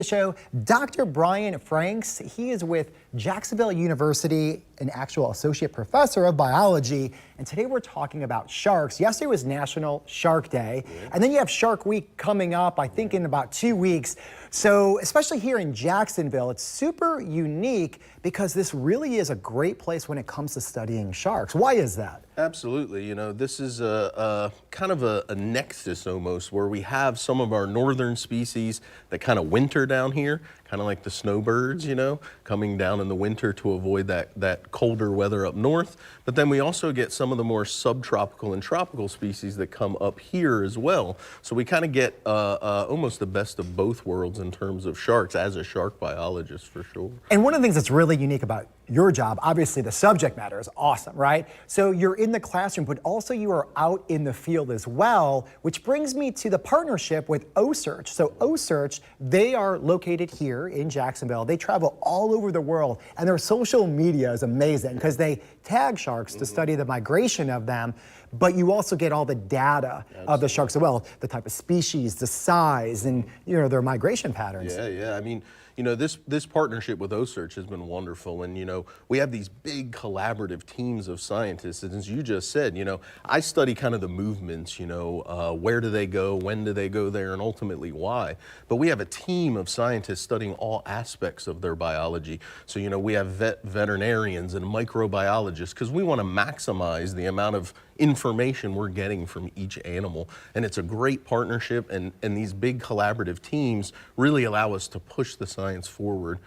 Show, Dr. Brian Franks. He is with Jacksonville University, an actual associate professor of biology. And today we're talking about sharks. Yesterday was National Shark Day. And then you have Shark Week coming up, I think in about 2 weeks. So especially here in Jacksonville, it's super unique because this really is a great place when it comes to studying sharks. Why is that? Absolutely. You know, this is a kind of a nexus almost where we have some of our northern species that kind of winter down here, kind of like the snowbirds, you know, coming down in the winter to avoid that colder weather up north. But then we also get some of the more subtropical and tropical species that come up here as well. So we kind of get almost the best of both worlds in terms of sharks as a shark biologist for sure. And one of the things that's really unique about your job, obviously the subject matter is awesome, right? So you're in the classroom, but also you are out in the field as well, which brings me to the partnership with OSearch. So OSearch, they are located here in Jacksonville. They travel all over the world, and their social media is amazing because they tag sharks to study the migration of them, but you also get all the data of the sharks as well, the type of species, the size, and their migration patterns. Yeah. I mean, this partnership with OSearch has been wonderful, and we have these big collaborative teams of scientists, and as you just said, I study kind of the movements, where do they go, when do they go there, and ultimately why. But we have a team of scientists studying all aspects of their biology. So we have veterinarians and microbiologists because we want to maximize the amount of information we're getting from each animal. And it's a great partnership, and these big collaborative teams really allow us to push the science forward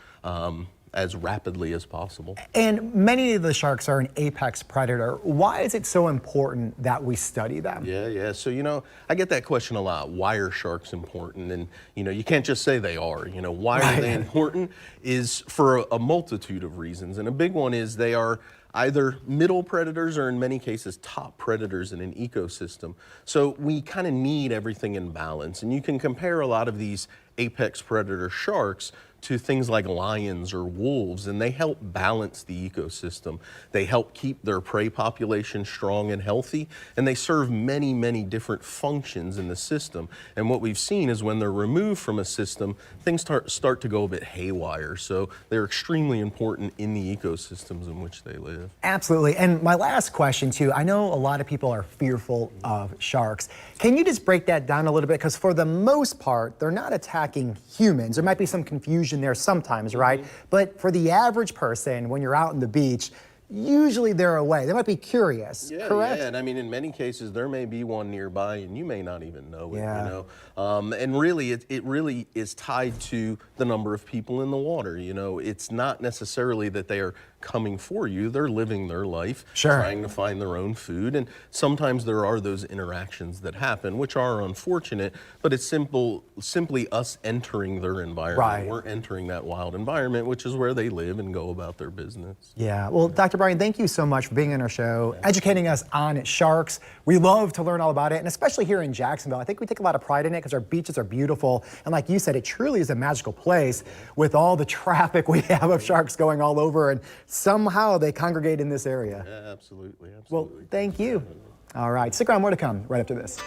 as rapidly as possible. And many of the sharks are an apex predator. Why is it so important that we study them? Yeah. So, I get that question a lot. Why are sharks important? And, you can't just say they are. Why are they important is for a multitude of reasons. And a big one is they are either middle predators or in many cases top predators in an ecosystem. So we kind of need everything in balance. And you can compare a lot of these apex predator sharks to things like lions or wolves, and they help balance the ecosystem. They help keep their prey population strong and healthy, and they serve many, many different functions in the system. And what we've seen is when they're removed from a system, things start to go a bit haywire. So they're extremely important in the ecosystems in which they live. Absolutely. And my last question too, I know a lot of people are fearful of sharks. Can you just break that down a little bit? Because for the most part, they're not attacking humans. There might be some confusion there sometimes, right? But for the average person, when you're out on the beach, usually they're away. They might be curious, correct? Yeah, and I mean, in many cases, there may be one nearby, and you may not even know it, And really, it really is tied to the number of people in the water, It's not necessarily that they are coming for you. They're living their life, trying to find their own food, and sometimes there are those interactions that happen, which are unfortunate, but it's simply us entering their environment. Right. We're entering that wild environment, which is where they live and go about their business. Yeah, well, Dr. Brian, thank you so much for being on our show, educating us on sharks. We love to learn all about it, and especially here in Jacksonville. I think we take a lot of pride in it because our beaches are beautiful, and like you said, it truly is a magical place with all the traffic we have of sharks going all over, and somehow they congregate in this area. Yeah, absolutely. Well, thank you. All right, stick around, more to come right after this.